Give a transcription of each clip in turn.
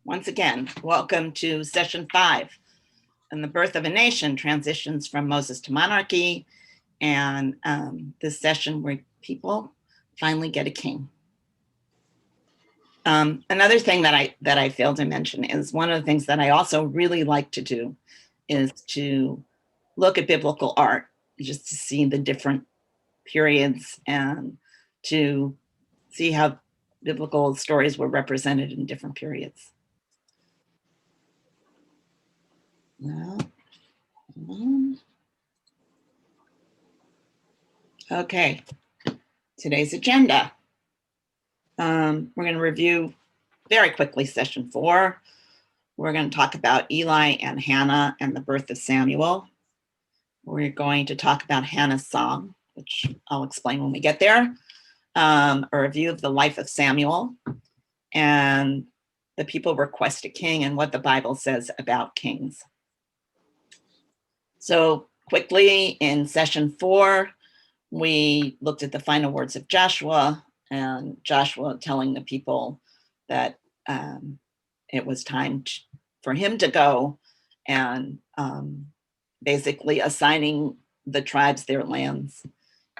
Once again, welcome to session 5. And the birth of a nation transitions from Moses to monarchy. And this session where people finally get a king. Another thing that I failed to mention is one of the things that I also really like to do is to look at biblical art, just to see the different periods and to see how biblical stories were represented in different periods. Okay, today's agenda. We're going to review very quickly session 4. We're going to talk about Eli and Hannah and the birth of Samuel. We're going to talk about Hannah's song, which I'll explain when we get there. A review of the life of Samuel, and the people request a king and what the Bible says about kings. So quickly, in session 4, we looked at the final words of Joshua, and Joshua telling the people that it was time for him to go, and basically assigning the tribes their lands.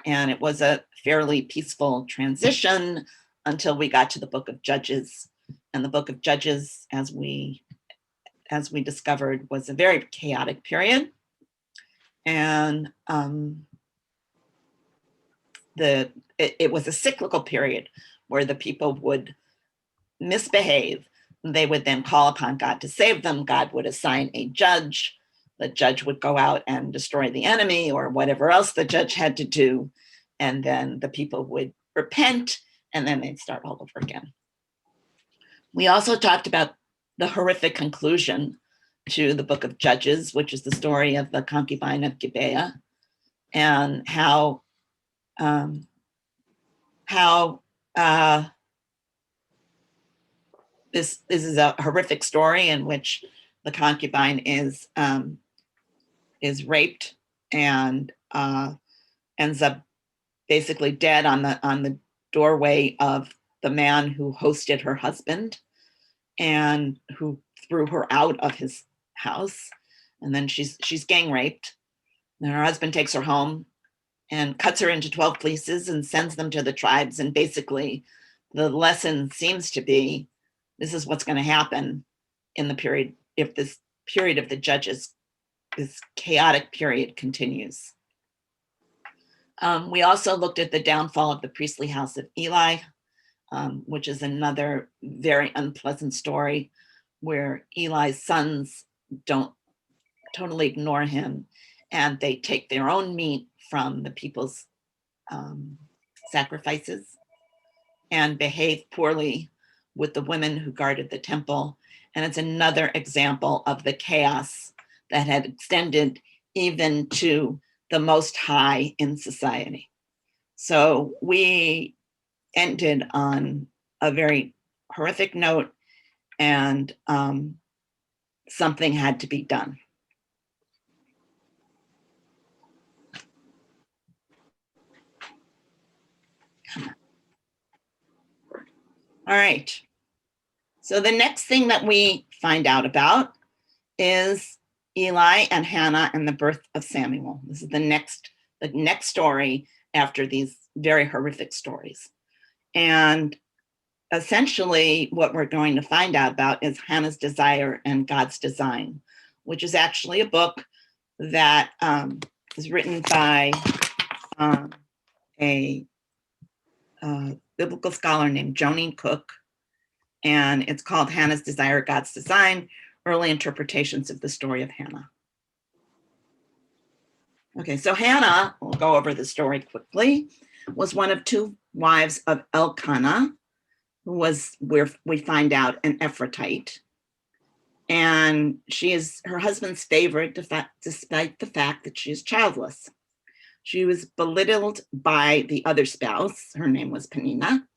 And it was a fairly peaceful transition until we got to the book of Judges. And the book of Judges, as we discovered, was a very chaotic period. And it was a cyclical period where the people would misbehave. They would then call upon God to save them. God would assign a judge. The judge would go out and destroy the enemy or whatever else the judge had to do. And then the people would repent, and then they'd start all over again. We also talked about the horrific conclusion to the book of Judges, which is the story of the concubine of Gibeah, and how this is a horrific story in which the concubine is raped and ends up basically dead on the doorway of the man who hosted her husband and who threw her out of his house. And then she's gang raped. And her husband takes her home and cuts her into 12 pieces and sends them to the tribes. And basically the lesson seems to be, this is what's going to happen in the period, if this period of the Judges, this chaotic period, continues. We also looked at the downfall of the priestly house of Eli, which is another very unpleasant story where Eli's sons don't totally ignore him, and they take their own meat from the people's sacrifices and behave poorly with the women who guarded the temple. And it's another example of the chaos that had extended even to the most high in society. So we ended on a very horrific note, and something had to be done. All right. So the next thing that we find out about is Eli and Hannah and the birth of Samuel. This is the next story after these very horrific stories. And essentially what we're going to find out about is Hannah's desire and God's design, which is actually a book that is written by a biblical scholar named Jonine Cook. And it's called Hannah's Desire, God's Design, Early Interpretations of the Story of Hannah. Okay, so Hannah, we'll go over the story quickly, was one of 2 wives of Elkanah, who was, where we find out, an Ephrathite. And she is her husband's favorite, despite the fact that she is childless. She was belittled by the other spouse. Her name was Peninnah.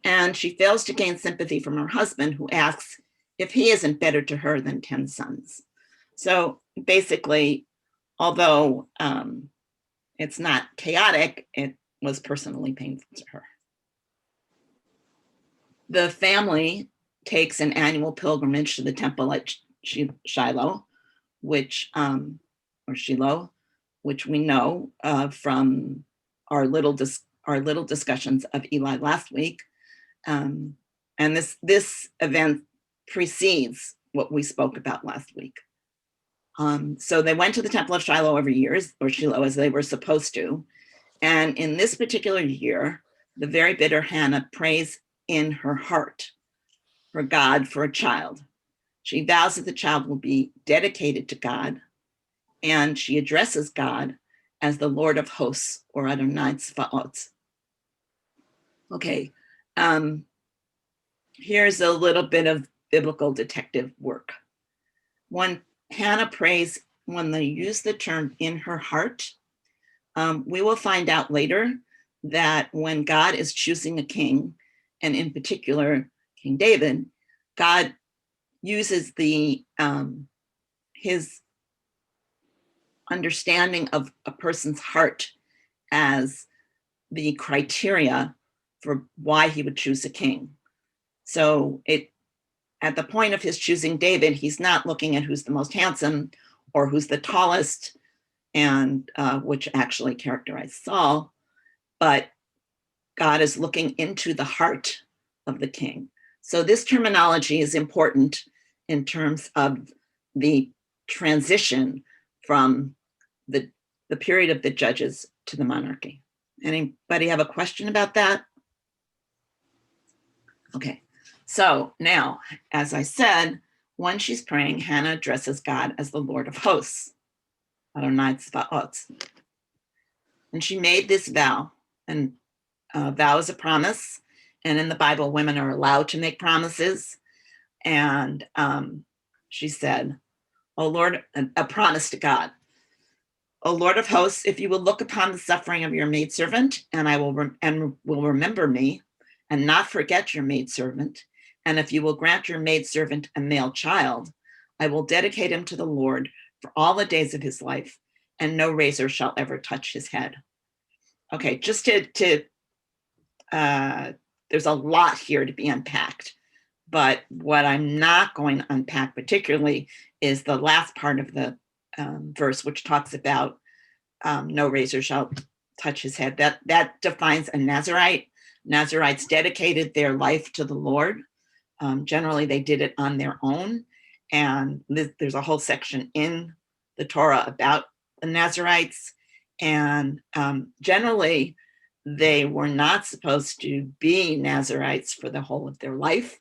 And she fails to gain sympathy from her husband, who asks if he isn't better to her than 10 sons. So basically, although it's not chaotic, it was personally painful to her. The family takes an annual pilgrimage to the temple at Shiloh, which which we know from our little discussions of Eli last week. And this event precedes what we spoke about last week. So they went to the temple of Shiloh every year, or Shiloh, as they were supposed to. And in this particular year, the very bitter Hannah prays in her heart for God for a child. She vows that the child will be dedicated to God, and she addresses God as the Lord of hosts, or Adonai Tzvaot. Okay, here's a little bit of biblical detective work. When Hannah prays, when they use the term in her heart, we will find out later that when God is choosing a king, and in particular King David, God uses his understanding of a person's heart as the criteria for why he would choose a king. So at the point of his choosing David, he's not looking at who's the most handsome or who's the tallest, and which actually characterized Saul, but God is looking into the heart of the king. So this terminology is important in terms of the transition from the period of the judges to the monarchy. Anybody have a question about that? Okay, so now, as I said, when she's praying, Hannah addresses God as the Lord of hosts, Adonai Tzvaot. And she made this vow, and vow is a promise. And in the Bible, women are allowed to make promises. And she said, "O Lord," a promise to God, "O Lord of hosts, if you will look upon the suffering of your maidservant, and I will remember me, and not forget your maidservant, and if you will grant your maidservant a male child, I will dedicate him to the Lord for all the days of his life, and no razor shall ever touch his head." Okay, just there's a lot here to be unpacked, but what I'm not going to unpack particularly is the last part of the verse, which talks about no razor shall touch his head. That defines a Nazirite. Nazirites dedicated their life to the Lord. Generally, they did it on their own, and there's a whole section in the Torah about the Nazirites, and generally, they were not supposed to be Nazirites for the whole of their life.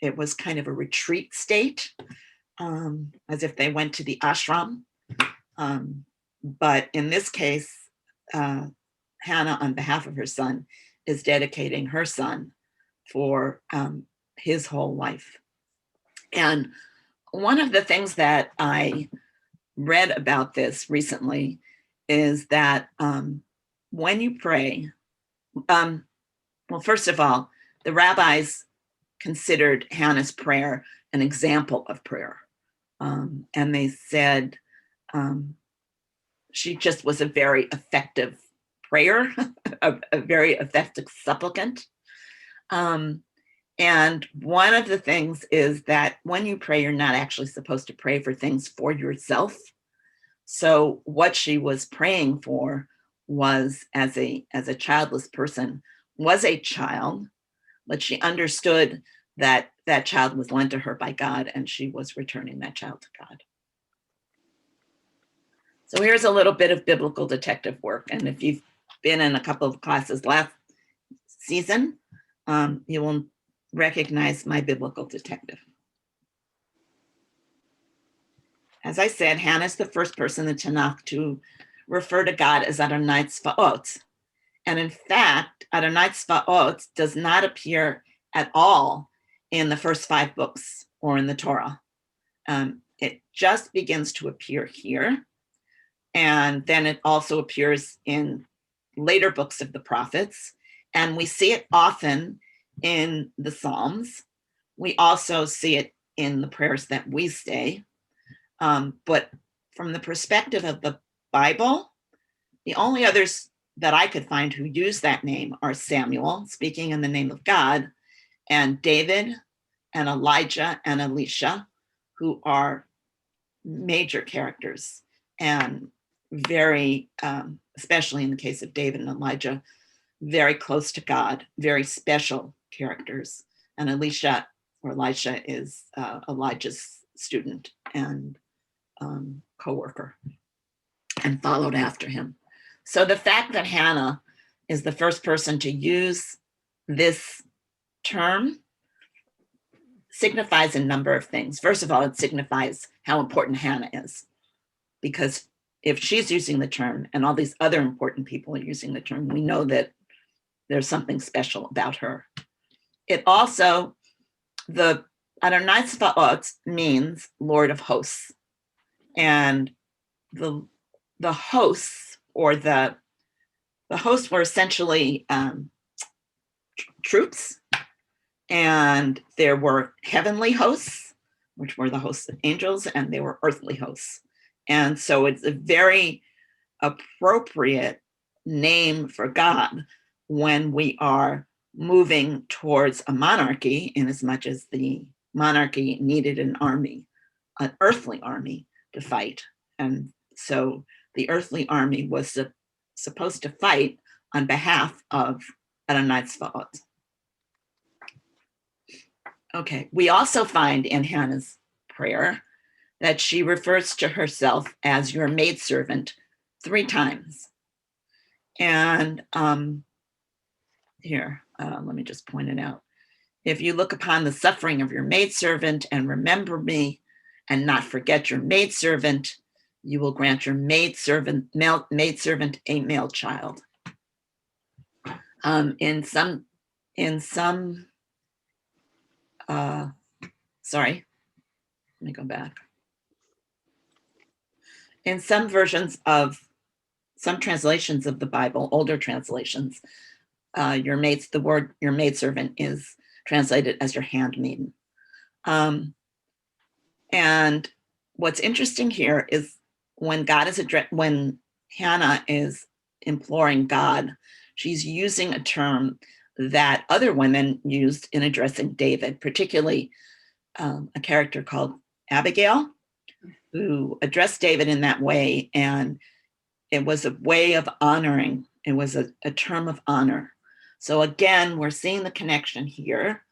It was kind of a retreat state, as if they went to the ashram. But in this case, Hannah, on behalf of her son, is dedicating her son for his whole life. And one of the things that I read about this recently is that when you pray, well, first of all, the rabbis considered Hannah's prayer an example of prayer. And they said she just was a very effective prayer, a very effective supplicant. And one of the things is that when you pray, you're not actually supposed to pray for things for yourself. So what she was praying for was, as a childless person, was a child, but she understood that that child was lent to her by God, and she was returning that child to God. So here's a little bit of biblical detective work. And if you've been in a couple of classes last season, you will recognize my biblical detective. As I said, Hannah is the first person in the Tanakh to refer to God as Adonai Tzvaot. And in fact, Adonai Tzvaot does not appear at all in the first 5 books or in the Torah. It just begins to appear here. And then it also appears in later books of the prophets. And we see it often in the Psalms. We also see it in the prayers that we say. But from the perspective of the Bible, the only others that I could find who use that name are Samuel, speaking in the name of God, and David and Elijah and Elisha, who are major characters and very, especially in the case of David and Elijah, very close to God, very special characters. And Elisha is Elijah's student and co-worker, and followed after him. So the fact that Hannah is the first person to use this term signifies a number of things. First of all, it signifies how important Hannah is, because if she's using the term and all these other important people are using the term, we know that there's something special about her. It also, the Adonai Tzvaot means Lord of hosts, and the hosts, or the hosts were essentially troops, and there were heavenly hosts, which were the hosts of angels, and they were earthly hosts. And so it's a very appropriate name for God when we are moving towards a monarchy, in as much as the monarchy needed an army, an earthly army to fight. And so the earthly army was supposed to fight on behalf of Adonai Tzvaot. Okay, we also find in Hannah's prayer that she refers to herself as your maidservant 3 times. And here, let me just point it out. If you look upon the suffering of your maidservant and remember me and not forget your maidservant, you will grant your maidservant a male child. Sorry, let me go back. In some versions of, some translations of the Bible, older translations, the word your maidservant is translated as your handmaiden. And what's interesting here is when when Hannah is imploring God, she's using a term that other women used in addressing David, particularly a character called Abigail, who addressed David in that way. And it was a way of honoring. It was a term of honor. So again, we're seeing the connection here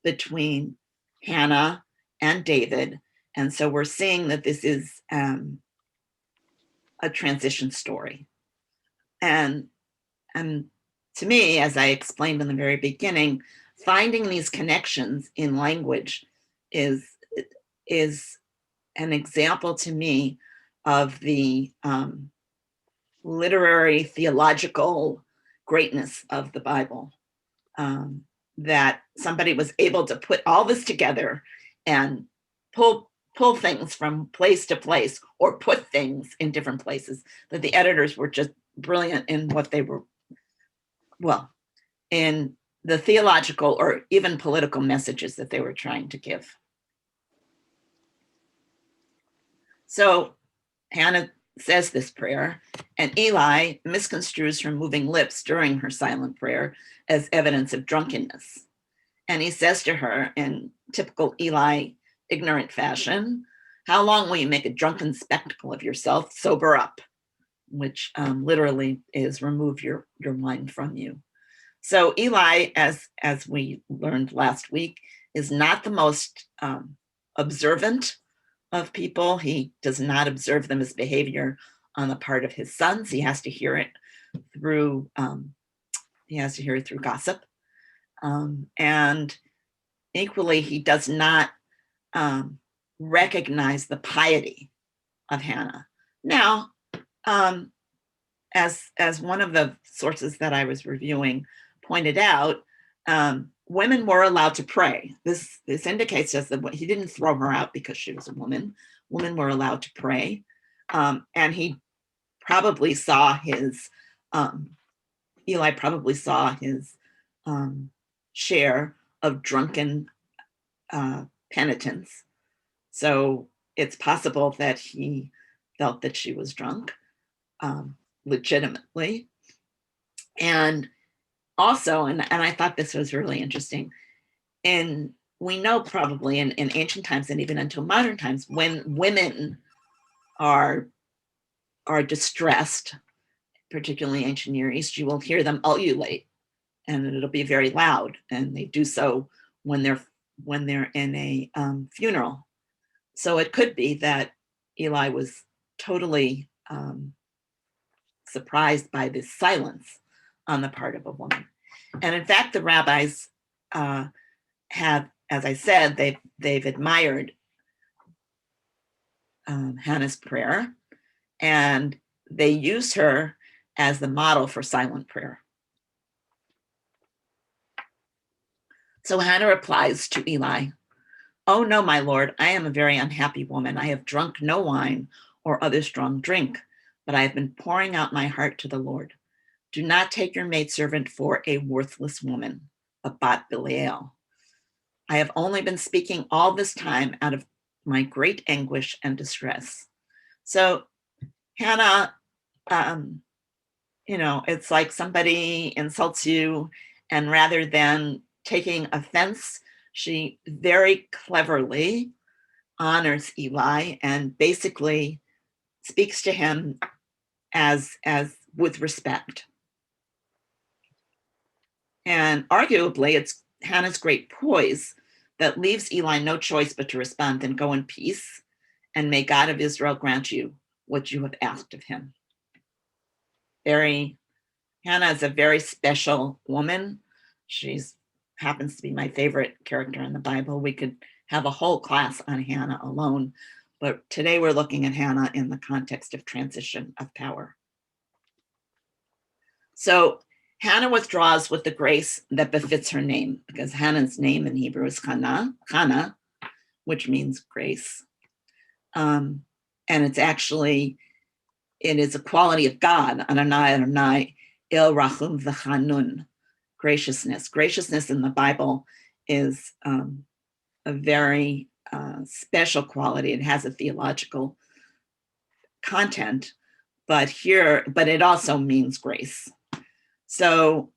between Hannah and David. And so we're seeing that this is a transition story. And to me, as I explained in the very beginning, finding these connections in language is an example to me of the literary theological greatness of the Bible, that somebody was able to put all this together and pull things from place to place, or put things in different places, that the editors were just brilliant in what they were, well, in the theological or even political messages that they were trying to give. So Hannah says this prayer, and Eli misconstrues her moving lips during her silent prayer as evidence of drunkenness. And he says to her in typical Eli ignorant fashion, "How long will you make a drunken spectacle of yourself? Sober up," which literally is remove your wine from you. So Eli, as we learned last week, is not the most observant of people. He does not observe them as behavior on the part of his sons. He has to hear it through gossip. And equally, he does not recognize the piety of Hannah. Now, as one of the sources that I was reviewing pointed out, women were allowed to pray. This indicates us that he didn't throw her out because she was a woman. Women were allowed to pray. And he probably saw Eli probably saw his share of drunken penitence. So it's possible that he felt that she was drunk legitimately. And also, and I thought this was really interesting, we know probably in ancient times and even until modern times, when women are distressed, particularly ancient Near East, you will hear them ululate, and it'll be very loud, and they do so when they're in a funeral. So it could be that Eli was totally surprised by this silence on the part of a woman. And in fact, the rabbis have, as I said, they've admired Hannah's prayer, and they use her as the model for silent prayer. So Hannah replies to Eli, "Oh no, my lord, I am a very unhappy woman. I have drunk no wine or other strong drink, but I have been pouring out my heart to the Lord. Do not take your maidservant for a worthless woman, a bat Belial. I have only been speaking all this time out of my great anguish and distress." So Hannah, it's like somebody insults you, and rather than taking offense, she very cleverly honors Eli and basically speaks to him as with respect. And arguably, it's Hannah's great poise that leaves Eli no choice but to respond, "Then go in peace, and may God of Israel grant you what you have asked of him." Hannah is a very special woman. She's happens to be my favorite character in the Bible. We could have a whole class on Hannah alone, but today we're looking at Hannah in the context of transition of power. So Hannah withdraws with the grace that befits her name, because Hannah's name in Hebrew is Hannah, which means grace. And it is a quality of God, Adonai, Il Rachum V'Chanun, graciousness. Graciousness in the Bible is a very special quality. It has a theological content, but it also means grace. So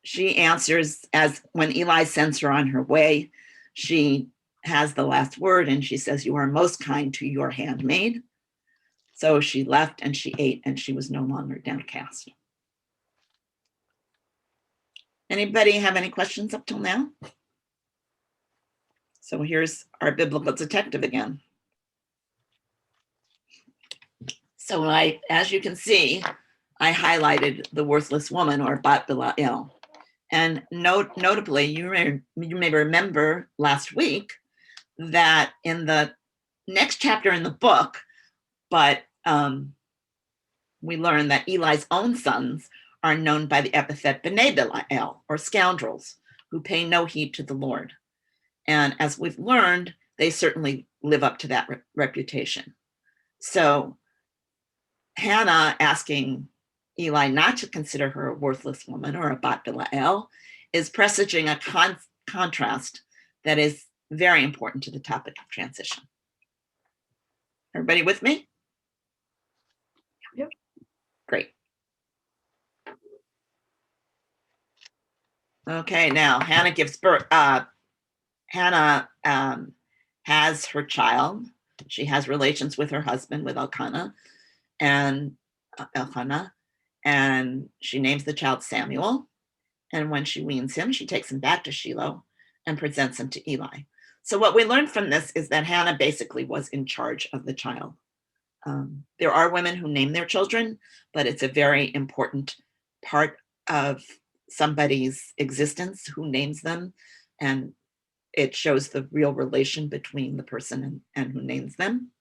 she answers, as when Eli sends her on her way, she has the last word, and she says, "You are most kind to your handmaid." So she left, and she ate, and she was no longer downcast. Anybody have any questions up till now? So here's our biblical detective again. So as you can see, I highlighted the worthless woman, or bat Belial. And notably, you may remember last week that in the next chapter in the book, but we learn that Eli's own sons are known by the epithet Bnei Belial, or scoundrels, who pay no heed to the Lord. And as we've learned, they certainly live up to that reputation. So Hannah asking Eli not to consider her a worthless woman or a bat Belial is presaging a contrast that is very important to the topic of transition. Everybody with me? Yep. Great. Okay, now Hannah gives birth. Hannah has her child. She has relations with her husband, with Elkanah, and she names the child Samuel. And when she weans him, she takes him back to Shiloh and presents him to Eli. So what we learned from this is that Hannah basically was in charge of the child. There are women who name their children, but it's a very important part of somebody's existence who names them, and it shows the real relation between the person and who names them.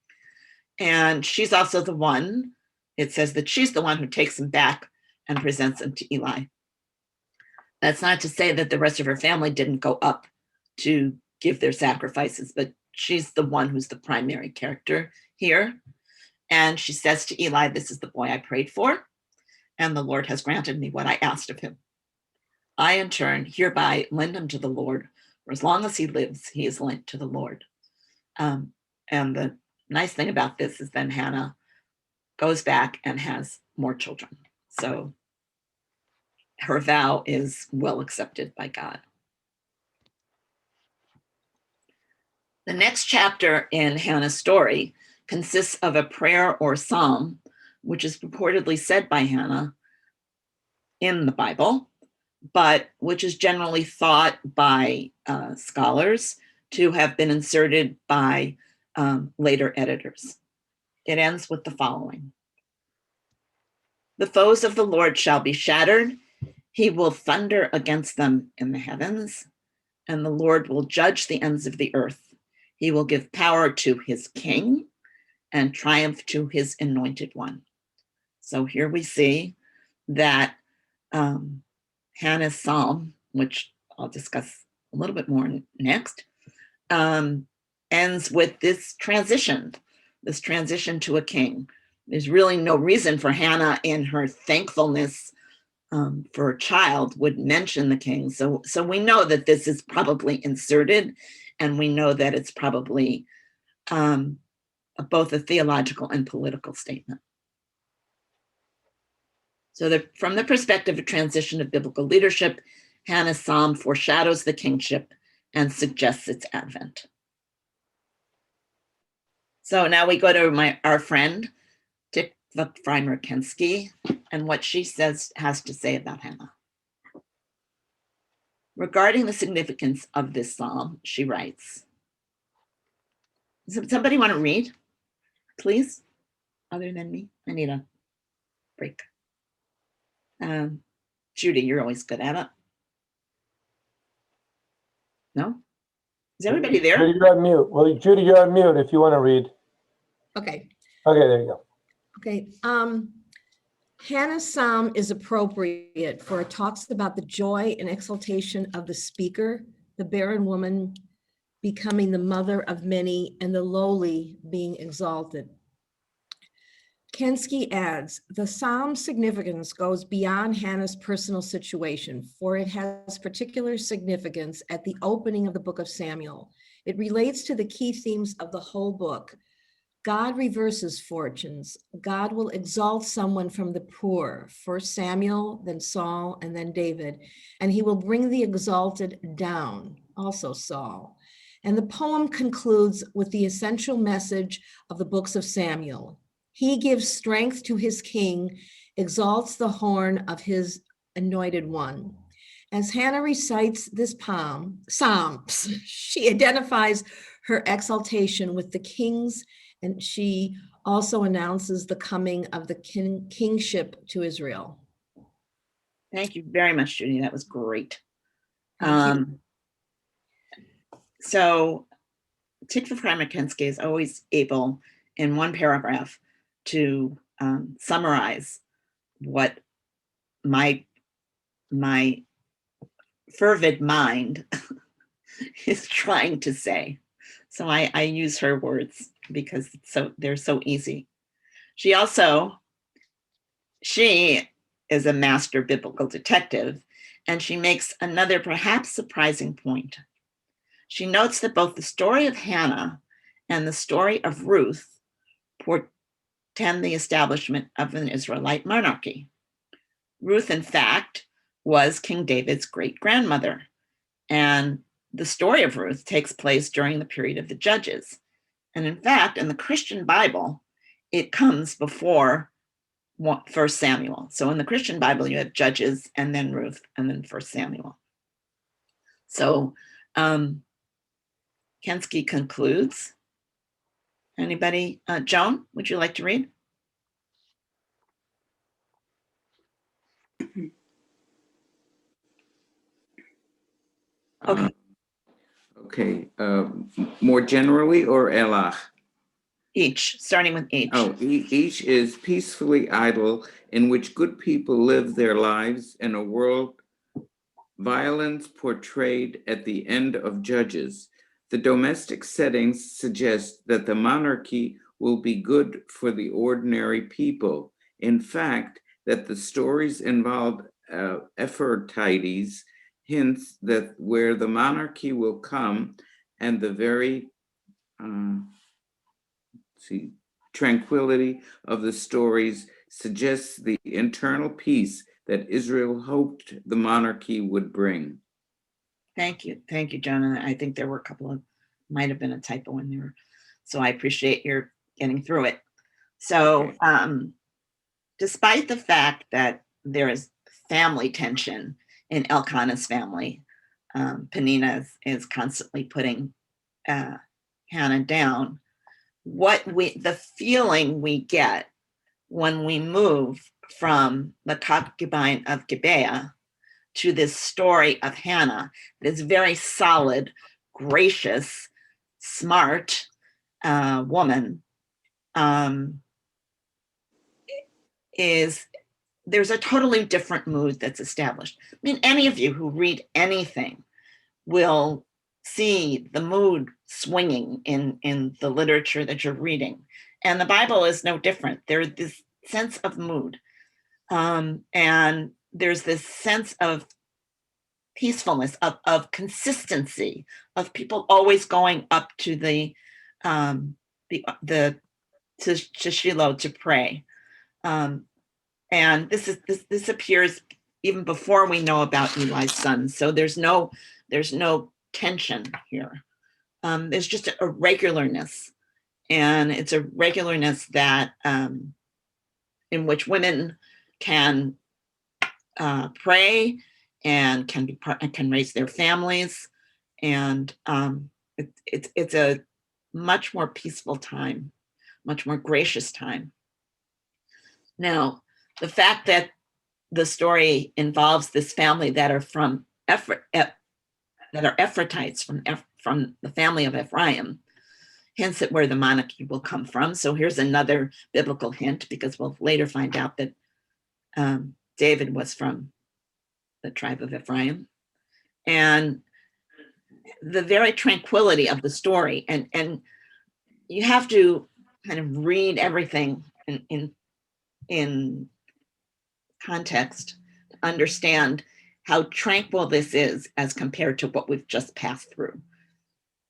And she's also the one, it says that she's the one who takes him back and presents him to Eli. That's not to say that the rest of her family didn't go up to give their sacrifices, but she's the one who's the primary character here. And she says to Eli, "This is the boy I prayed for, and the Lord has granted me what I asked of him. I, in turn, hereby lend him to the Lord. For as long as he lives, he is linked to the Lord." And the nice thing about this is then Hannah goes back and has more children. So her vow is well accepted by God. The next chapter in Hannah's story consists of a prayer or psalm, which is purportedly said by Hannah in the Bible, but which is generally thought by scholars to have been inserted by later editors. It ends with the following. The foes of the Lord shall be shattered. He will thunder against them in the heavens, and the Lord will judge the ends of the earth. He will give power to his king and triumph to his anointed one. So here we see that Hannah's psalm, which I'll discuss a little bit more next, ends with this transition to a king. There's really no reason for Hannah in her thankfulness for a child would mention the king. So we know that this is probably inserted, and we know that it's probably both a theological and political statement. So from the perspective of transition of biblical leadership, Hannah's psalm foreshadows the kingship and suggests its advent. So now we go to our friend, Tikva Frymer-Kensky, and what she has to say about Hannah. Regarding the significance of this psalm, she writes, somebody want to read, please, other than me? I need a break. Judy, you're always good at it. No? Is everybody there? Judy, you're on mute. Well, Judy, you're on mute if you want to read. Okay. Okay, there you go. Okay. Hannah's psalm is appropriate for it talks about the joy and exaltation of the speaker, the barren woman becoming the mother of many, and the lowly being exalted. Kensky adds, the psalm's significance goes beyond Hannah's personal situation, for it has particular significance at the opening of the book of Samuel. It relates to the key themes of the whole book. God reverses fortunes. God will exalt someone from the poor, first Samuel, then Saul, and then David, and he will bring the exalted down, also Saul. And the poem concludes with the essential message of the books of Samuel. He gives strength to his king, exalts the horn of his anointed one. As Hannah recites this psalms, she identifies her exaltation with the kings, and she also announces the coming of the kingship to Israel. Thank you very much, Judy. That was great. So Tikva Frymer-Kensky is always able, in one paragraph, to summarize what my fervid mind is trying to say. So I use her words because they're so easy. She is a master biblical detective, and she makes another perhaps surprising point. She notes that both the story of Hannah and the story of Ruth portend the establishment of an Israelite monarchy. Ruth, in fact, was King David's great-grandmother, and the story of Ruth takes place during the period of the Judges. And in fact, in the Christian Bible, it comes before 1 Samuel. So in the Christian Bible, you have Judges, and then Ruth, and then 1 Samuel. So Kensky concludes. Anybody? Joan, would you like to read? Okay. Okay. More generally, or Elach? Each, starting with each. Oh, each is peacefully idle, in which good people live their lives in a world violence portrayed at the end of Judges. The domestic settings suggest that the monarchy will be good for the ordinary people. In fact, that the stories involve Ephratites, hints that where the monarchy will come, and the very tranquility of the stories suggests the internal peace that Israel hoped the monarchy would bring. Thank you, Joan. I think there were a couple of Might have been a typo in there. So I appreciate your getting through it. So despite the fact that there is family tension in Elkanah's family, Penina is constantly putting Hannah down. The feeling we get when we move from the concubine of Gibeah to this story of Hannah, this very solid, gracious, smart woman, is there's a totally different mood that's established. I mean, any of you who read anything will see the mood swinging in the literature that you're reading. And the Bible is no different. There's this sense of mood. And there's this sense of peacefulness, of consistency, of people always going up to to Shiloh to pray. And this appears even before we know about Eli's son. So there's no tension here. There's just a regularness, and it's a regularness that in which women can pray and can raise their families, and it's a much more peaceful time, much more gracious time. Now, the fact that the story involves this family that are from that are Ephrathites from the family of Ephraim hints at where the monarchy will come from. So here's another biblical hint, because we'll later find out that David was from the tribe of Ephraim. And the very tranquility of the story, and you have to kind of read everything in context to understand how tranquil this is as compared to what we've just passed through.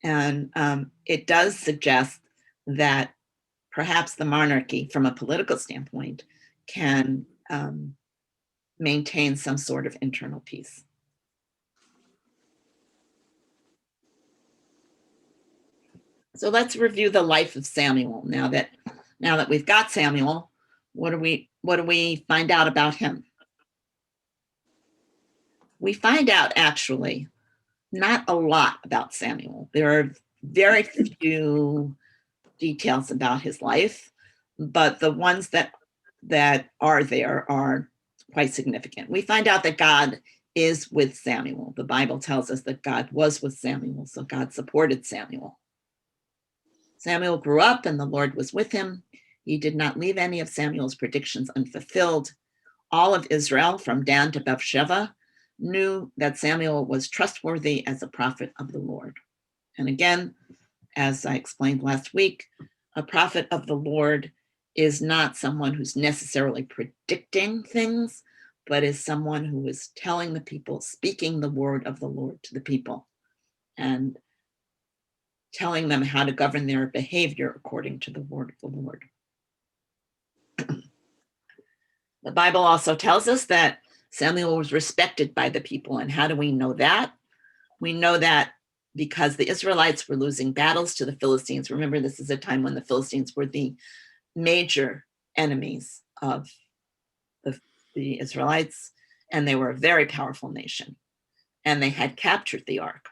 And it does suggest that perhaps the monarchy, from a political standpoint, can maintain some sort of internal peace. So let's review the life of Samuel. Now that we've got Samuel, what do we find out about him? We find out actually not a lot about Samuel. There are very few details about his life, but the ones that are there are quite significant. We find out that God is with Samuel. The Bible tells us that God was with Samuel, so God supported Samuel. Samuel grew up and the Lord was with him. He did not leave any of Samuel's predictions unfulfilled. All of Israel, from Dan to Beersheba, knew that Samuel was trustworthy as a prophet of the Lord. And again, as I explained last week, a prophet of the Lord is not someone who's necessarily predicting things, but is someone who is telling the people, speaking the word of the Lord to the people, and telling them how to govern their behavior according to the word of the Lord. The Bible also tells us that Samuel was respected by the people. And how do we know that? We know that because the Israelites were losing battles to the Philistines. Remember, this is a time when the Philistines were the major enemies of the Israelites, and they were a very powerful nation, and they had captured the ark.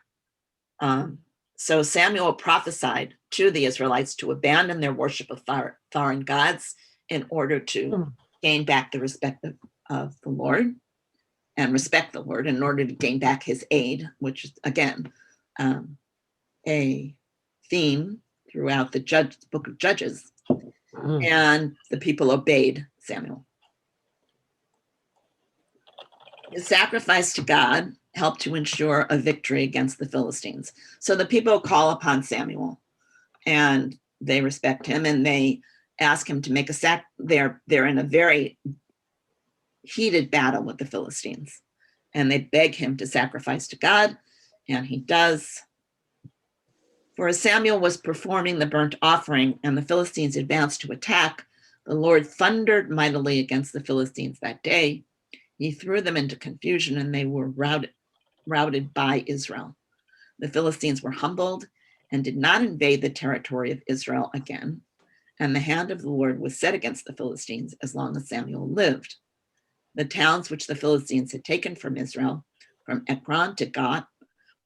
So Samuel prophesied to the Israelites to abandon their worship of foreign gods in order to gain back the respect of the Lord, and respect the Lord in order to gain back his aid, which is, again, a theme throughout the book of Judges. And the people obeyed Samuel. His sacrifice to God helped to ensure a victory against the Philistines. So the people call upon Samuel and they respect him, and they ask him to make a they're in a very heated battle with the Philistines, and they beg him to sacrifice to God, and he does. For as Samuel was performing the burnt offering and the Philistines advanced to attack, the Lord thundered mightily against the Philistines that day. He threw them into confusion, and they were routed by Israel. The Philistines were humbled, and did not invade the territory of Israel again. And the hand of the Lord was set against the Philistines as long as Samuel lived. The towns which the Philistines had taken from Israel, from Ekron to Gath,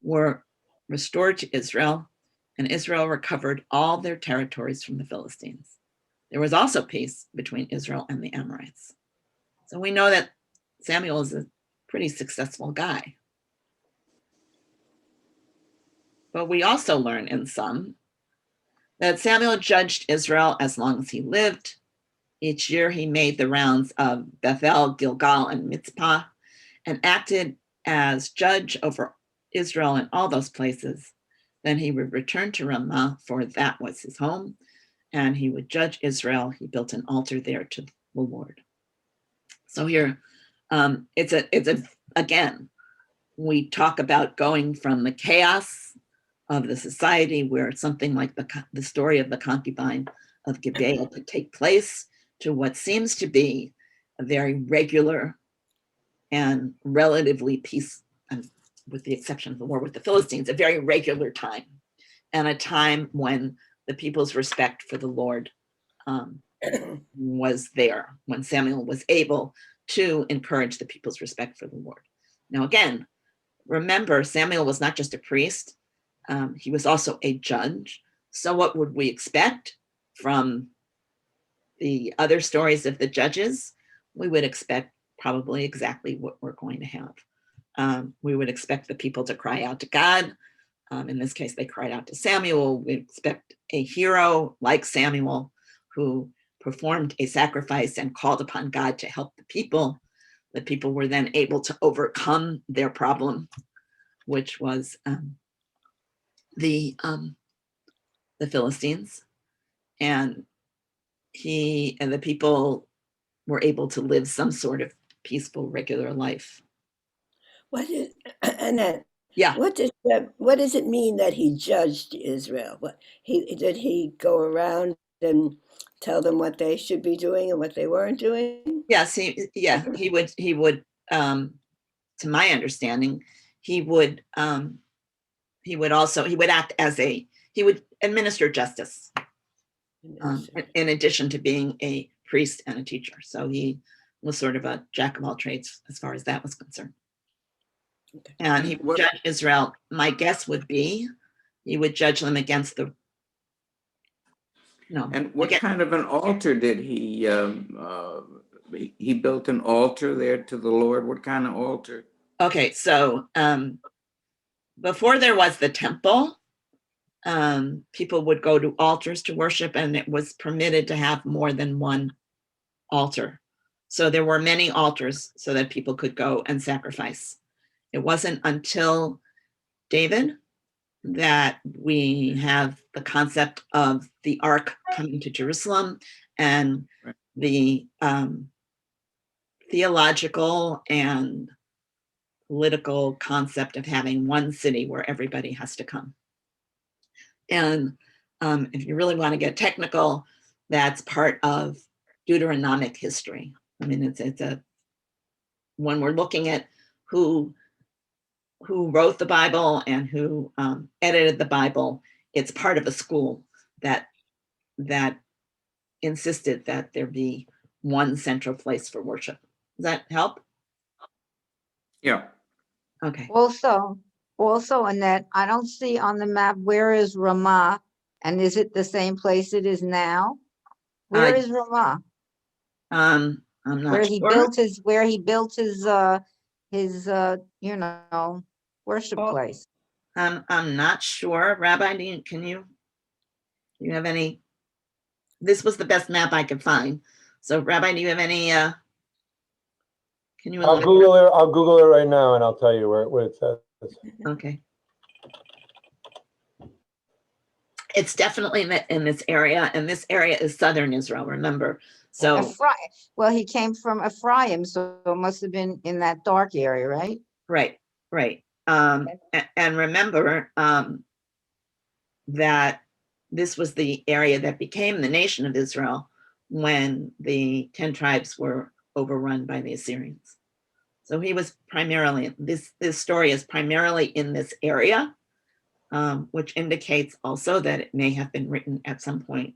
were restored to Israel, and Israel recovered all their territories from the Philistines. There was also peace between Israel and the Amorites. So we know that Samuel is a pretty successful guy. But we also learn in some that Samuel judged Israel as long as he lived. Each year he made the rounds of Bethel, Gilgal, and Mizpah, and acted as judge over Israel in all those places. Then he would return to Ramah, for that was his home, and he would judge Israel. He built an altar there to the Lord. So here, again, we talk about going from the chaos of the society where something like the story of the concubine of Gibeah could take place to what seems to be a very regular and relatively peace, and with the exception of the war with the Philistines, a very regular time, and a time when the people's respect for the Lord was there, when Samuel was able to encourage the people's respect for the Lord. Now, again, remember, Samuel was not just a priest, he was also a judge. So what would we expect from the other stories of the judges? We would expect probably exactly what we're going to have. We would expect the people to cry out to God. In this case, they cried out to Samuel. We expect a hero like Samuel who performed a sacrifice and called upon God to help the people. The people were then able to overcome their problem, which was the Philistines, and the people were able to live some sort of peaceful, regular life. Annette? Yeah. What does it mean that he judged Israel? Did he go around and tell them what they should be doing and what they weren't doing? Yes, he would. To my understanding, he would act as he would administer justice, in addition to being a priest and a teacher. So he was sort of a jack of all trades as far as that was concerned. Okay. And he would judge Israel. My guess would be he would judge them against the. No. And what kind of an altar did he built an altar there to the Lord? What kind of altar? Okay, so before there was the temple, people would go to altars to worship, and it was permitted to have more than one altar. So there were many altars so that people could go and sacrifice. It wasn't until David that we have the concept of the ark coming to Jerusalem, and the theological and political concept of having one city where everybody has to come. And if you really want to get technical, that's part of Deuteronomic history. I mean, when we're looking at who wrote the Bible and who edited the Bible, it's part of a school that insisted that there be one central place for worship. Does that help? Yeah. Okay. Also, Annette, I don't see on the map, where is Ramah? And is it the same place it is now? Where is Ramah? I'm not Where sure. he built his worship place. I'm not sure. Rabbi, do you have any? This was the best map I could find. So Rabbi, do you have any, can you? I'll Google it right now and I'll tell you what it says. Okay. It's definitely in this area, and this area is southern Israel, remember? So well, he came from Ephraim, so it must have been in that dark area, right? Right. And remember that this was the area that became the nation of Israel when the 10 tribes were overrun by the Assyrians. So he was primarily, this story is primarily in this area, which indicates also that it may have been written at some point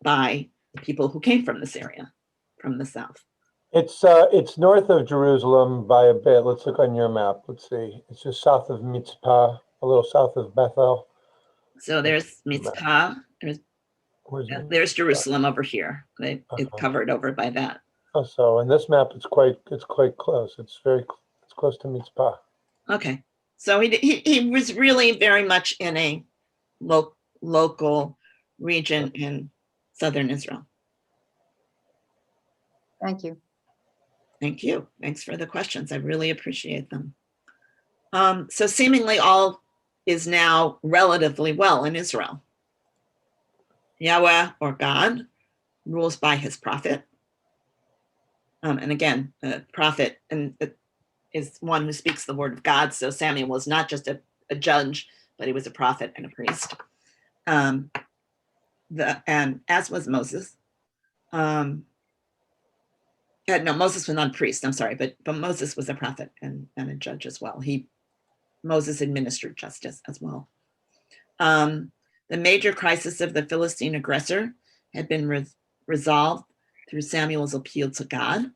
by people who came from this area, from the south. It's north of Jerusalem by a bit. Let's look on your map. Let's see. It's just south of Mitzpah, a little south of Bethel. So there's Mitzpah, Where's there's Jerusalem over here. It's Uh-huh. covered over by that. Oh, so in this map, it's quite close. It's close to Mitzpah. Okay, so he was really very much in a local region in southern Israel. Thank you. Thank you. Thanks for the questions. I really appreciate them. So seemingly all is now relatively well in Israel. Yahweh, or God, rules by his prophet. And again, a prophet is one who speaks the word of God. So Samuel was not just a judge, but he was a prophet and a priest. And as was Moses. No, Moses was not a priest, I'm sorry, but Moses was a prophet and a judge as well. Moses administered justice as well. The major crisis of the Philistine aggressor had been resolved through Samuel's appeal to God.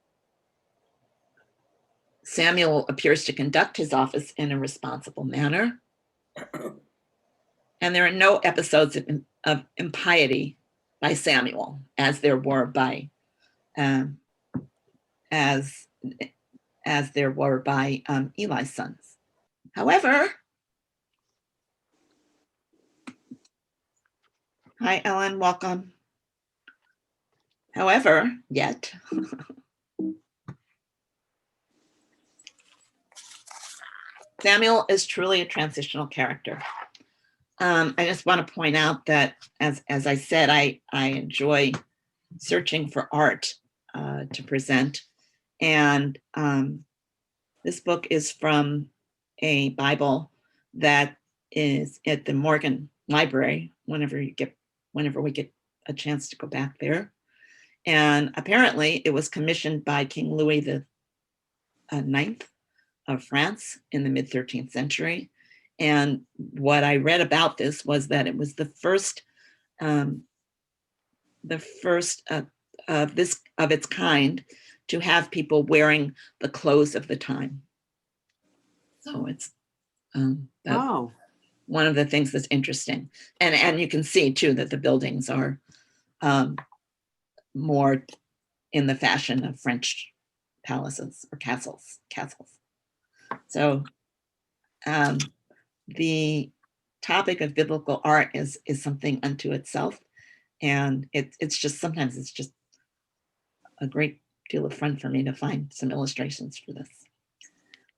Samuel appears to conduct his office in a responsible manner. And there are no episodes of impiety by Samuel, as there were by Eli's sons. However, hi Ellen, welcome. However, yet Samuel is truly a transitional character. I just want to point out that, as I said, I enjoy searching for art to present. And this book is from a Bible that is at the Morgan Library whenever we get a chance to go back there. And apparently it was commissioned by King Louis the IX of France in the mid-13th century. And what I read about this was that it was the first of its kind to have people wearing the clothes of the time. So it's one of the things that's interesting. And you can see too that the buildings are more in the fashion of French palaces or castles. So the topic of biblical art is something unto itself. And it's just a great deal of fun for me to find some illustrations for this.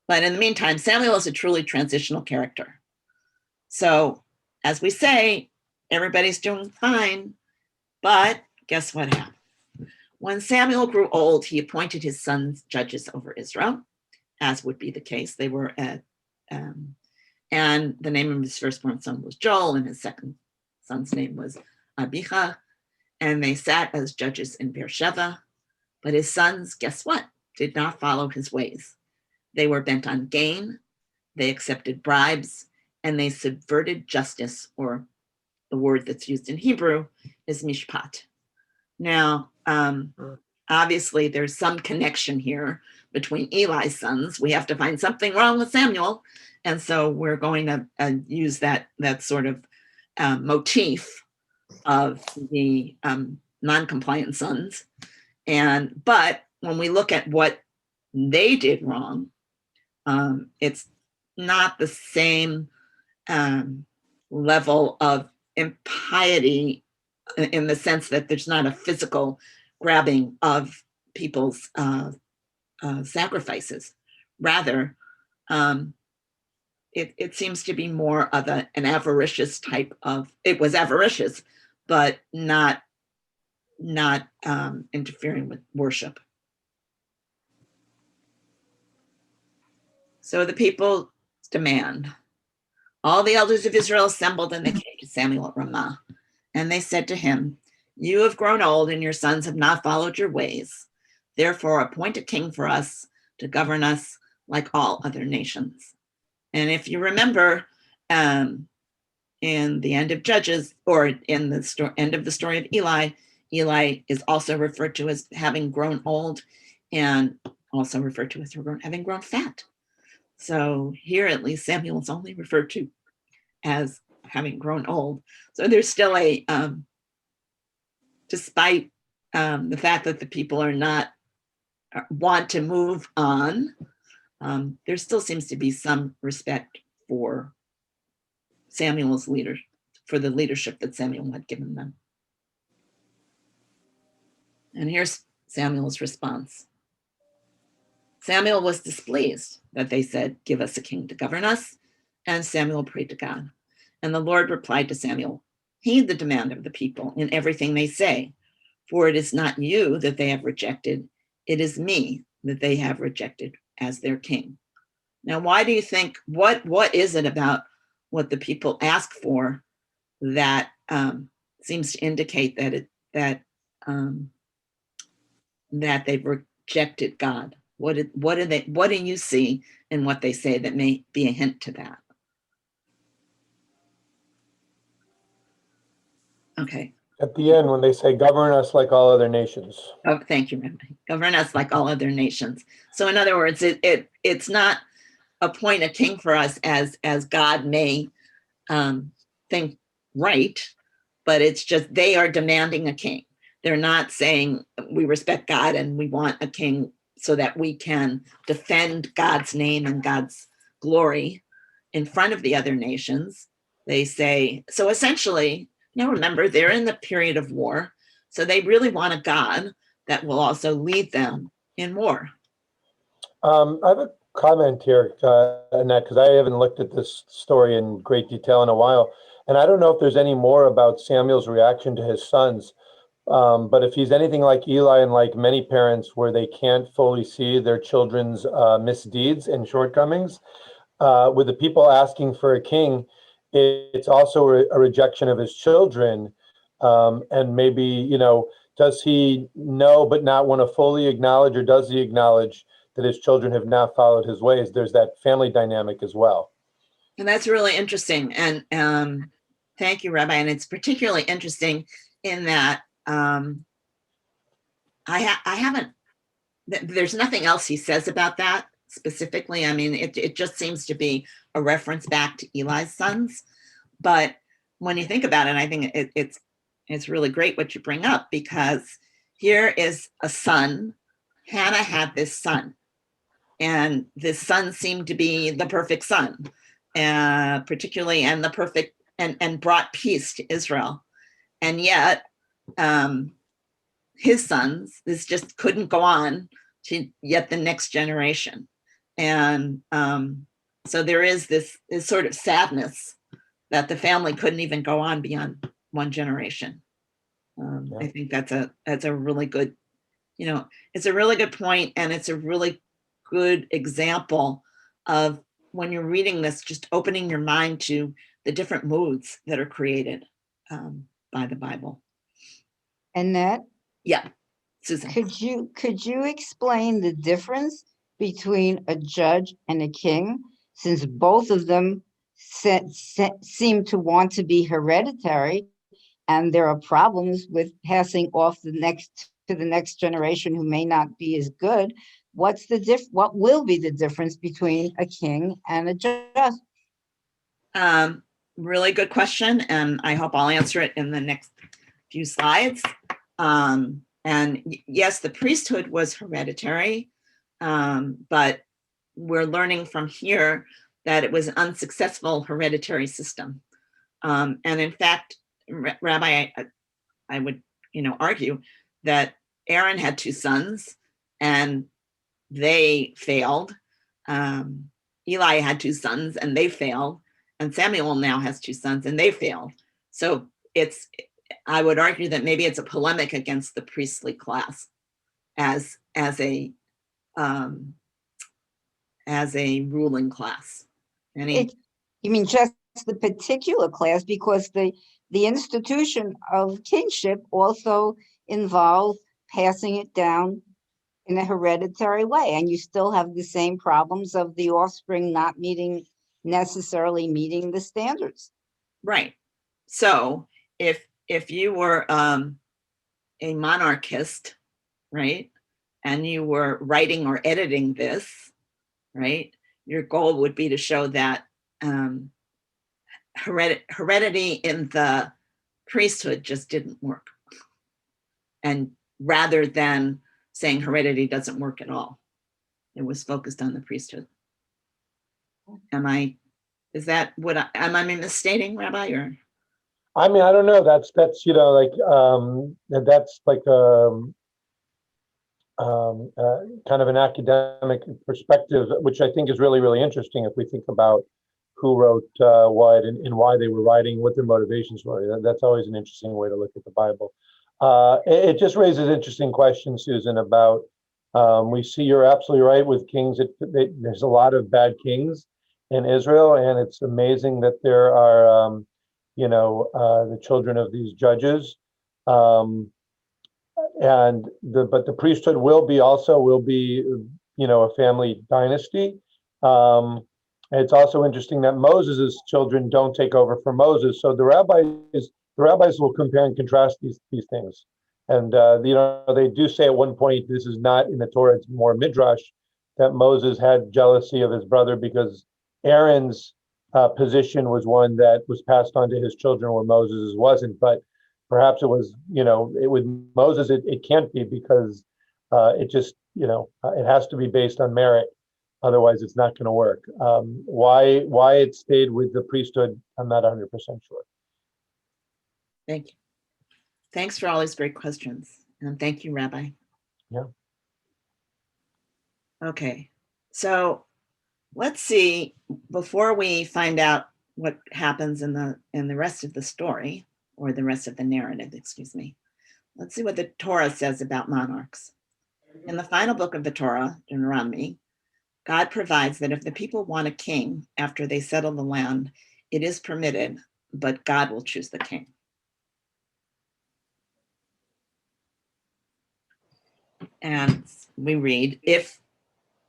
But in the meantime, Samuel is a truly transitional character. So as we say, everybody's doing fine, but guess what happened? When Samuel grew old, he appointed his sons judges over Israel, as would be the case. They were and the name of his firstborn son was Joel, and his second son's name was Abijah, and they sat as judges in Beersheba. But his sons, guess what? Did not follow his ways. They were bent on gain, they accepted bribes, and they subverted justice, or the word that's used in Hebrew is mishpat. Now, obviously there's some connection here between Eli's sons. We have to find something wrong with Samuel. And so we're going to use that sort of motif of the non-compliant sons. But when we look at what they did wrong, it's not the same level of impiety in the sense that there's not a physical grabbing of people's sacrifices. Rather, it seems to be more of an avaricious type of, it was avaricious, but not interfering with worship. So the people demand. All the elders of Israel assembled, and they came to Samuel at Ramah. And they said to him, "You have grown old, and your sons have not followed your ways. Therefore, appoint a king for us to govern us like all other nations." And if you remember, in the end of Judges, or in the end of the story of Eli, Eli is also referred to as having grown old, and also referred to as having grown fat. So here, at least, Samuel is only referred to as having grown old. So there's still a, despite the fact that the people are not, want to move on, there still seems to be some respect for Samuel's leader, for the leadership that Samuel had given them. And here's Samuel's response. Samuel was displeased that they said, "Give us a king to govern us." And Samuel prayed to God. And the Lord replied to Samuel, "Heed the demand of the people in everything they say, for it is not you that they have rejected, it is me that they have rejected as their king." Now, why do you think, what is it about what the people ask for that seems to indicate that they've rejected God? What do you see in what they say that may be a hint to that? Okay. At the end, when they say, govern us like all other nations. Oh, thank you, Rabbi. Govern us like all other nations. So in other words, it's not appoint a king for us as God may think right, but it's just they are demanding a king. They're not saying we respect God and we want a king so that we can defend God's name and God's glory in front of the other nations. They say, so essentially, now remember, they're in the period of war, so they really want a God that will also lead them in war. I have a comment here, Annette, because I haven't looked at this story in great detail in a while. And I don't know if there's any more about Samuel's reaction to his sons. But if he's anything like Eli and like many parents where they can't fully see their children's misdeeds and shortcomings, with the people asking for a king, it's also a rejection of his children. And maybe, does he know but not want to fully acknowledge, or does he acknowledge that his children have not followed his ways? There's that family dynamic as well. And that's really interesting. And thank you, Rabbi. And it's particularly interesting in that I haven't, there's nothing else he says about that specifically. I mean, it just seems to be a reference back to Eli's sons. But when you think about it, I think it's really great what you bring up, because here is a son. Hannah had this son, and this son seemed to be the perfect son, particularly, and the perfect, and brought peace to Israel. And yet, his sons, this just couldn't go on to yet the next generation. And so there is this sort of sadness that the family couldn't even go on beyond one generation. I think that's a really good, it's a really good point, and it's a really good example of, when you're reading this, just opening your mind to the different moods that are created by the Bible. Annette, Yeah, Susan. could you explain the difference between a judge and a king, since both of them seem to want to be hereditary, and there are problems with passing off to the next generation who may not be as good? What will be the difference between a king and a judge? Really good question, and I hope I'll answer it in the next few slides. And yes, the priesthood was hereditary, but we're learning from here that it was an unsuccessful hereditary system. And in fact, Rabbi, I would, argue that Aaron had two sons and they failed. Eli had two sons and they failed. And Samuel now has two sons and they failed. So I would argue that maybe it's a polemic against the priestly class as a ruling class. You mean just the particular class, because the institution of kingship also involves passing it down in a hereditary way, and you still have the same problems of the offspring not necessarily meeting the standards. Right. So if you were a monarchist, right, and you were writing or editing this, right, your goal would be to show that heredity in the priesthood just didn't work. And rather than saying heredity doesn't work at all, it was focused on the priesthood. Is that what am I misstating, Rabbi? Or I mean, I don't know. That's like that's like kind of an academic perspective, which I think is really, really interesting if we think about who wrote what and why they were writing, what their motivations were. That's always an interesting way to look at the Bible. It just raises interesting questions, Susan, about we see you're absolutely right with kings. There's a lot of bad kings in Israel, and it's amazing that there are, the children of these judges. But the priesthood will be a family dynasty. It's also interesting that Moses's children don't take over for Moses. So the rabbis will compare and contrast these things. And they do say at one point, this is not in the Torah, it's more midrash, that Moses had jealousy of his brother because Aaron's position was one that was passed on to his children where Moses's wasn't. But perhaps it was, with Moses, it can't be because it just, it has to be based on merit. Otherwise, it's not going to work. Why it stayed with the priesthood, I'm not 100% sure. thank you. Thanks for all these great questions. And thank you, Rabbi. Yeah. Okay, so let's see, before we find out what happens in the rest of the story, or the rest of the narrative, excuse me, let's see what the Torah says about monarchs. In the final book of the Torah, Deuteronomy, God provides that if the people want a king after they settle the land, it is permitted, but God will choose the king. And we read, if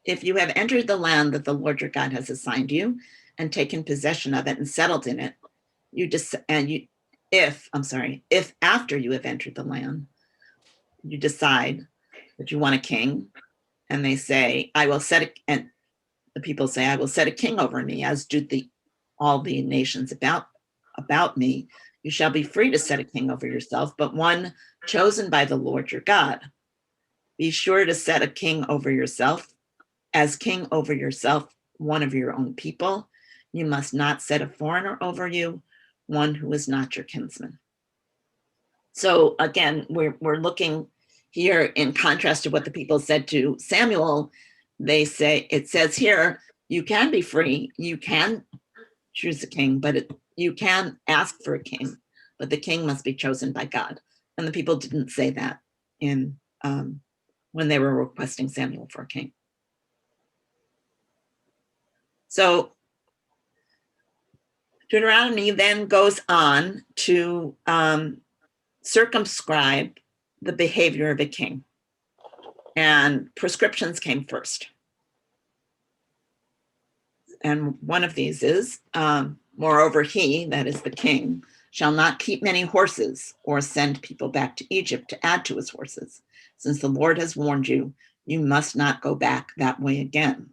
you have entered the land that the Lord your God has assigned you and taken possession of it and settled in it, if after you have entered the land, you decide that you want a king, and they say, and the people say, I will set a king over me, as do all the nations about me. You shall be free to set a king over yourself, but one chosen by the Lord your God. Be sure to set a king over yourself, as king over yourself, one of your own people. You must not set a foreigner over you, one who is not your kinsman. So again, we're looking here in contrast to what the people said to Samuel. It says here, you can be free, you can choose a king, but you can ask for a king, but the king must be chosen by God. And the people didn't say that when they were requesting Samuel for a king. So Deuteronomy then goes on to circumscribe the behavior of a king. And prescriptions came first. And one of these is, moreover, he, that is the king, shall not keep many horses or send people back to Egypt to add to his horses. Since the Lord has warned you, you must not go back that way again.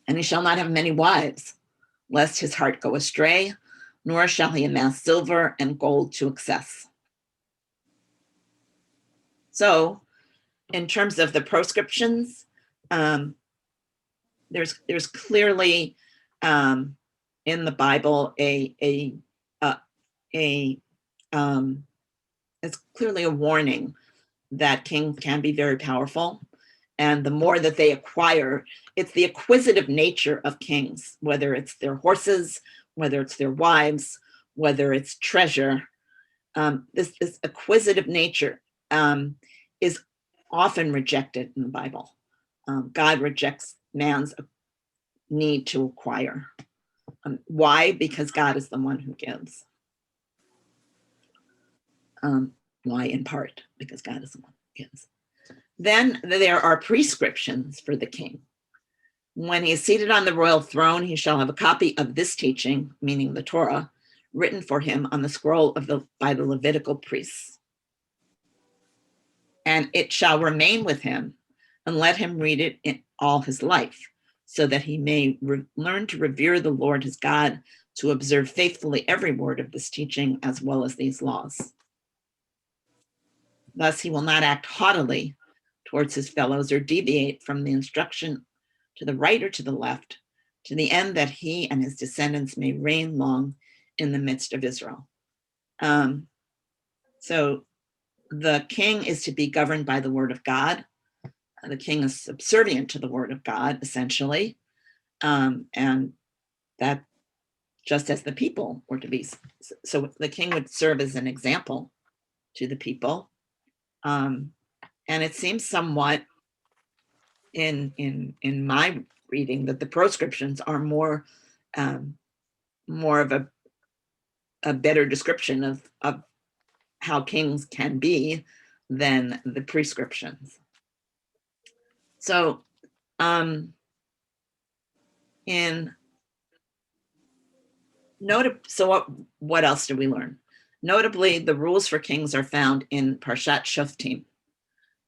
And he shall not have many wives, lest his heart go astray, nor shall he amass silver and gold to excess. So, in terms of the proscriptions, there's clearly in the Bible it's clearly a warning that kings can be very powerful, and the more that they acquire, it's the acquisitive nature of kings, whether it's their horses, whether it's their wives, whether it's treasure. This acquisitive nature is often rejected in the Bible. God rejects man's need to acquire. Why? Because God is the one who gives. Why? In part, because God is the one who gives. Then there are prescriptions for the king. When he is seated on the royal throne, he shall have a copy of this teaching, meaning the Torah, written for him on the scroll by the Levitical priests. And it shall remain with him, and let him read it in all his life, so that he may learn to revere the Lord his God, to observe faithfully every word of this teaching, as well as these laws. Thus he will not act haughtily towards his fellows or deviate from the instruction to the right or to the left, to the end that he and his descendants may reign long in the midst of Israel. So the king is to be governed by the word of God. The king is subservient to the word of God, essentially. And that just as the people were to be. So the king would serve as an example to the people. And it seems somewhat in my reading that the proscriptions are more of a better description of how kings can be than the prescriptions. So what else do we learn? Notably, the rules for kings are found in Parshat Shoftim,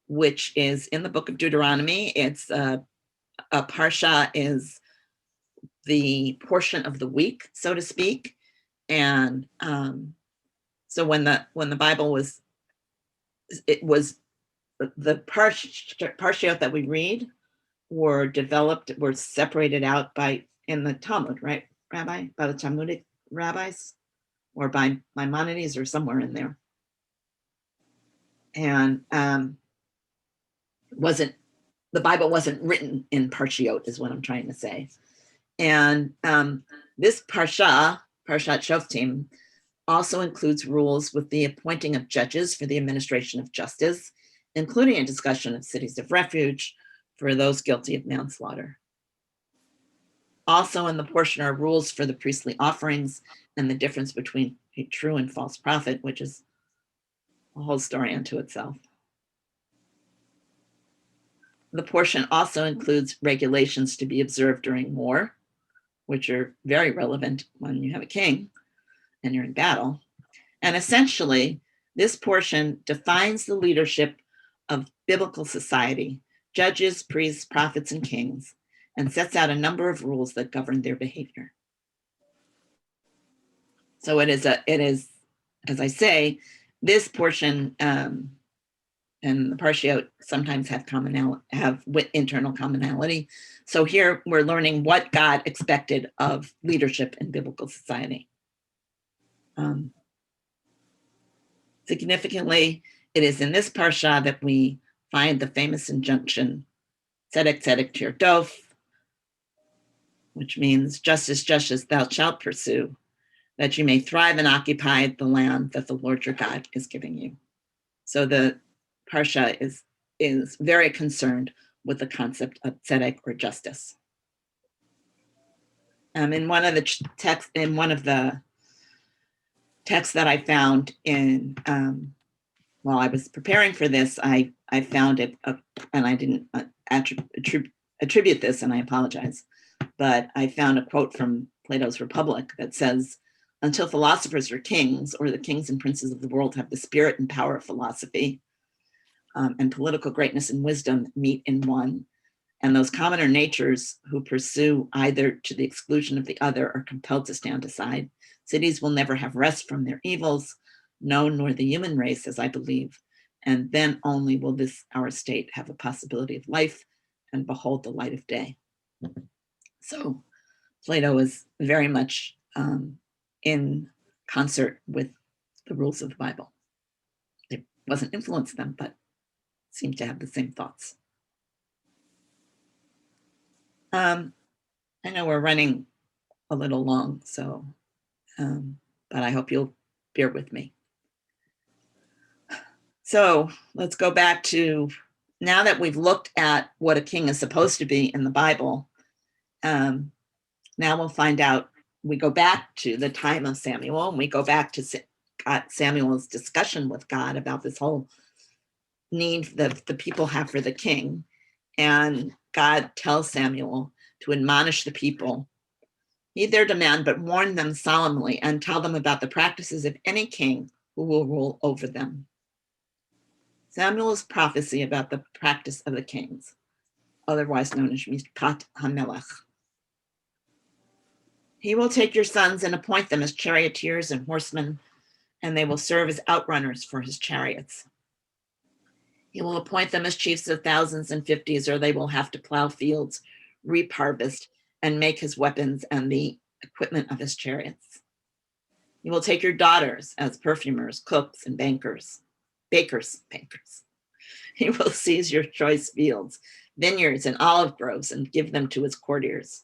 which is in the book of Deuteronomy. It's a parsha is the portion of the week, so to speak. And so when the Bible was the parshiot that we read were separated out in the Talmud, right, Rabbi? By the Talmudic rabbis, or by Maimonides, or somewhere in there. And the Bible wasn't written in parshiot, is what I'm trying to say. And this Parshat Shoftim, also includes rules with the appointing of judges for the administration of justice, including a discussion of cities of refuge for those guilty of manslaughter. Also in the portion are rules for the priestly offerings and the difference between a true and false prophet, which is a whole story unto itself. The portion also includes regulations to be observed during war, which are very relevant when you have a king and you're in battle. And essentially, this portion defines the leadership of biblical society, judges, priests, prophets, and kings, and sets out a number of rules that govern their behavior. So it is, as I say, this portion and the parshiot sometimes have internal commonality. So here we're learning what God expected of leadership in biblical society. Significantly, it is in this parsha that we find the famous injunction, tzedek tzedek tirdof, which means justice, justice thou shalt pursue, that you may thrive and occupy the land that the Lord your God is giving you. So the parsha is very concerned with the concept of tzedek, or justice. In one of the texts that I found while I was preparing for this, I found it, and I didn't attribute this, and I apologize, but I found a quote from Plato's Republic that says, "Until philosophers are kings, or the kings and princes of the world have the spirit and power of philosophy, and political greatness and wisdom meet in one, and those commoner natures who pursue either to the exclusion of the other are compelled to stand aside, cities will never have rest from their evils, no, nor the human race, as I believe, and then only will this our state have a possibility of life and behold the light of day." So Plato is very much in concert with the rules of the Bible. It wasn't influenced them, but seemed to have the same thoughts. I know we're running a little long, so, but I hope you'll bear with me. So let's go back to, now that we've looked at what a king is supposed to be in the Bible, now we'll find out, we go back to the time of Samuel, and we go back to Samuel's discussion with God about this whole need that the people have for the king. And God tells Samuel to admonish the people. Heed their demand, but warn them solemnly and tell them about the practices of any king who will rule over them. Samuel's prophecy about the practice of the kings, otherwise known as Mishpat HaMelech. He will take your sons and appoint them as charioteers and horsemen, and they will serve as outrunners for his chariots. He will appoint them as chiefs of thousands and fifties, or they will have to plow fields, reap harvest, and make his weapons and the equipment of his chariots. He will take your daughters as perfumers, cooks, and bakers. He will seize your choice fields, vineyards, and olive groves and give them to his courtiers.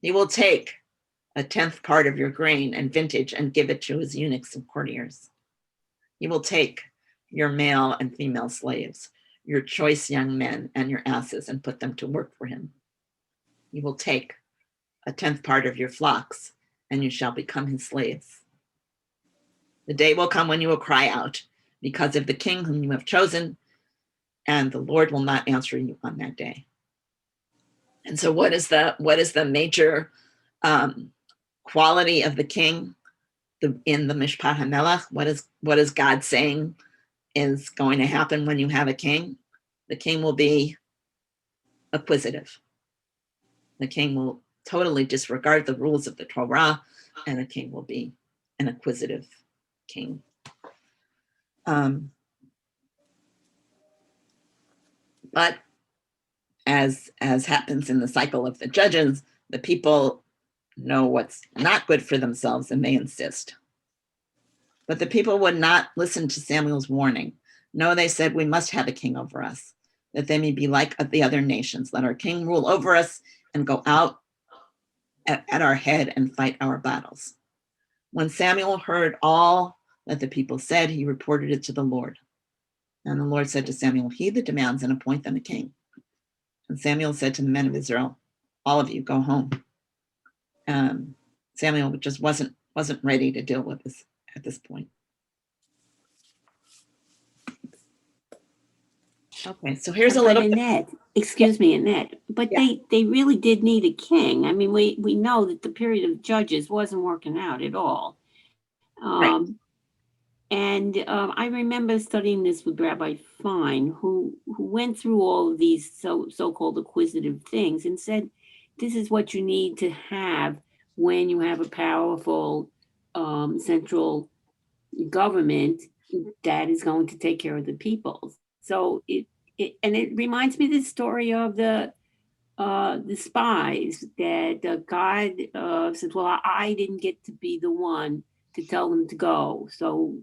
He will take a 10th part of your grain and vintage and give it to his eunuchs and courtiers. He will take your male and female slaves, your choice young men and your asses, and put them to work for him. He will take a 10th part of your flocks, and you shall become his slaves. The day will come when you will cry out because of the king whom you have chosen, and the Lord will not answer you on that day. And so what is the major quality of the king in the Mishpat HaMelech? What is God saying is going to happen when you have a king? The king will be acquisitive. The king will totally disregard the rules of the Torah, and the king will be an acquisitive king. But as happens in the cycle of the judges, the people know what's not good for themselves and they insist. But the people would not listen to Samuel's warning. No, they said, we must have a king over us, that they may be like the other nations. Let our king rule over us and go out at our head and fight our battles. When Samuel heard all that the people said, he reported it to the Lord. And the Lord said to Samuel, heed the demands and appoint them a king. And Samuel said to the men of Israel, all of you go home. Samuel just wasn't ready to deal with this at this point. Okay, so here's a little Annette, excuse me, Annette, but Yeah. they really did need a king. I mean, we know that the period of judges wasn't working out at all. Right. And I remember studying this with Rabbi Fine, who went through all of these so-called acquisitive things and said, this is what you need to have when you have a powerful central government that is going to take care of the people. So it reminds me of the story of the spies that God said, well, I didn't get to be the one to tell them to go. So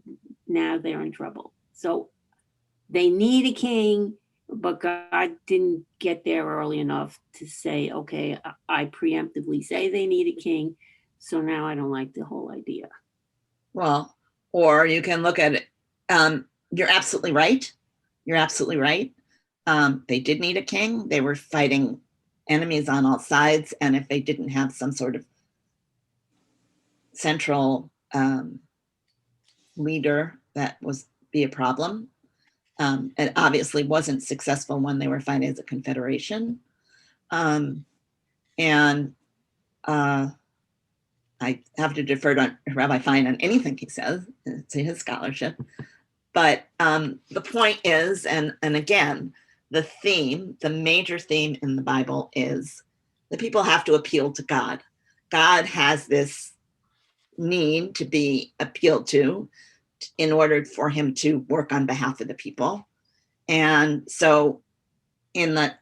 now they're in trouble. So they need a king, but God didn't get there early enough to say, okay, I preemptively say they need a king. So now I don't like the whole idea. Well, or you can look at it. You're absolutely right. You're absolutely right. They did need a king. They were fighting enemies on all sides. And if they didn't have some sort of central leader, that was be a problem. It obviously wasn't successful when they were fighting as a confederation. I have to defer to Rabbi Fine on anything he says, to his scholarship. But the point is, and again, the major theme in the Bible is the people have to appeal to God. God has this need to be appealed to in order for him to work on behalf of the people. And so in the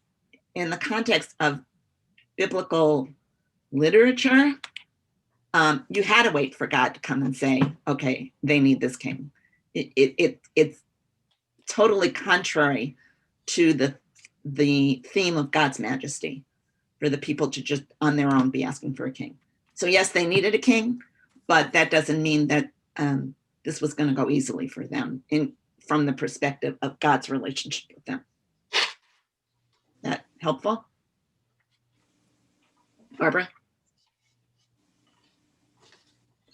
context of biblical literature, you had to wait for God to come and say, okay, they need this king. It's totally contrary to the theme of God's majesty for the people to just on their own be asking for a king. So yes, they needed a king, but that doesn't mean that this was going to go easily for them from the perspective of God's relationship with them. That helpful? Barbara?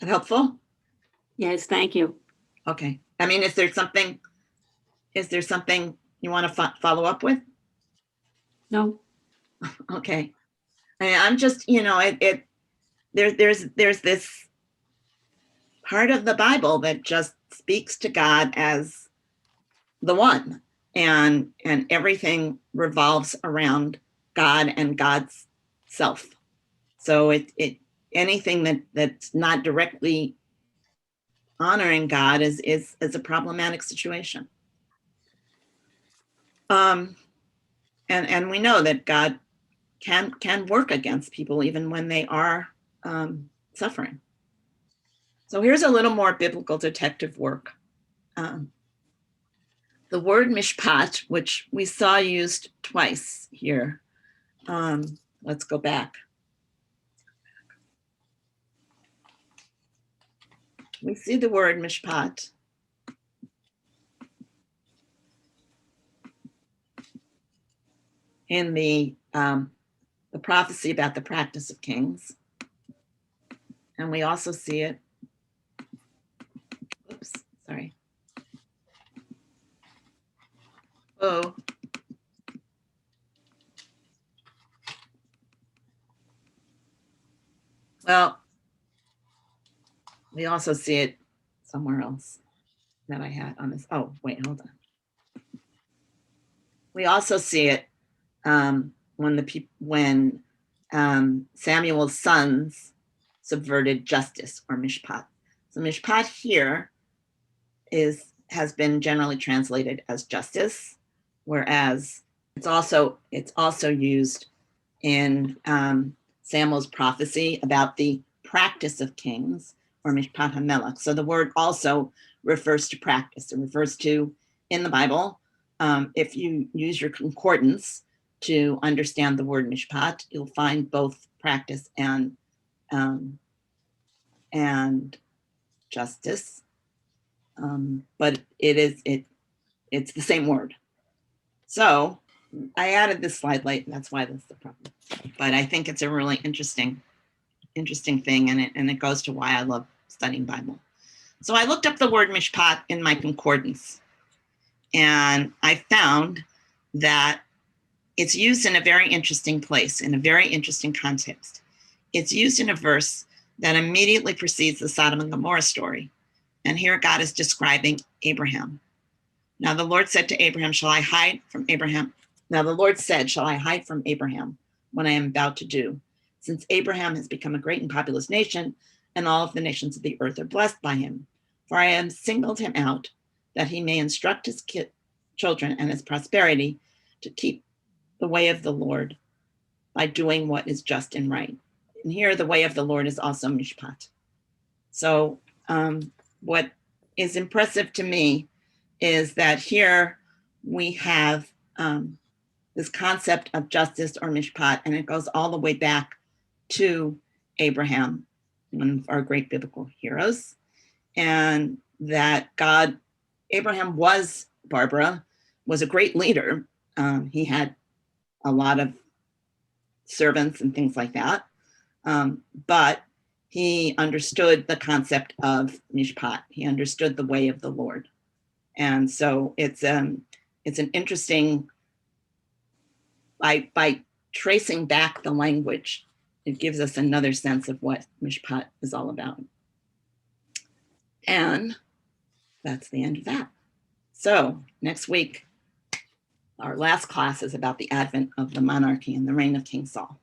That helpful? Yes, thank you. Okay. I mean, is there something you want to follow up with? No. Okay. I'm just, there's this part of the Bible that just speaks to God as the one, and everything revolves around God and God's self. So it anything that's not directly honoring God is a problematic situation. And we know that God can work against people even when they are suffering. So here's a little more biblical detective work. The word mishpat, which we saw used twice here. Let's go back. We see the word mishpat in the prophecy about the practice of kings. And we also see it, oops, sorry. Oh. Well, we also see it somewhere else that I had on this. Oh, wait, hold on. We also see it when Samuel's sons subverted justice, or mishpat. So mishpat here has been generally translated as justice, whereas it's also used in Samuel's prophecy about the practice of kings, or mishpat hamelech. So the word also refers to practice. It refers to, in the Bible, if you use your concordance to understand the word mishpat, you'll find both practice and justice. But it's the same word. So I added this slide late, and that's why that's the problem. But I think it's a really interesting thing, and it goes to why I love studying Bible. So I looked up the word mishpat in my concordance, and I found that it's used in a very interesting place, in a very interesting context. It's used in a verse that immediately precedes the Sodom and Gomorrah story. And here God is describing Abraham. Now the Lord said to Abraham, shall I hide from Abraham? Now the Lord said, shall I hide from Abraham what I am about to do? Since Abraham has become a great and populous nation, and all of the nations of the earth are blessed by him. For I have singled him out, that he may instruct his children and his prosperity to keep the way of the Lord by doing what is just and right. And here the way of the Lord is also mishpat. So what is impressive to me is that here we have this concept of justice, or mishpat, and it goes all the way back to Abraham, one of our great biblical heroes, and that Abraham was a great leader. He had a lot of servants and things like that, but he understood the concept of mishpat. He understood the way of the Lord. And so it's an interesting, by tracing back the language, it gives us another sense of what mishpat is all about. And that's the end of that. So next week, our last class is about the advent of the monarchy and the reign of King Saul.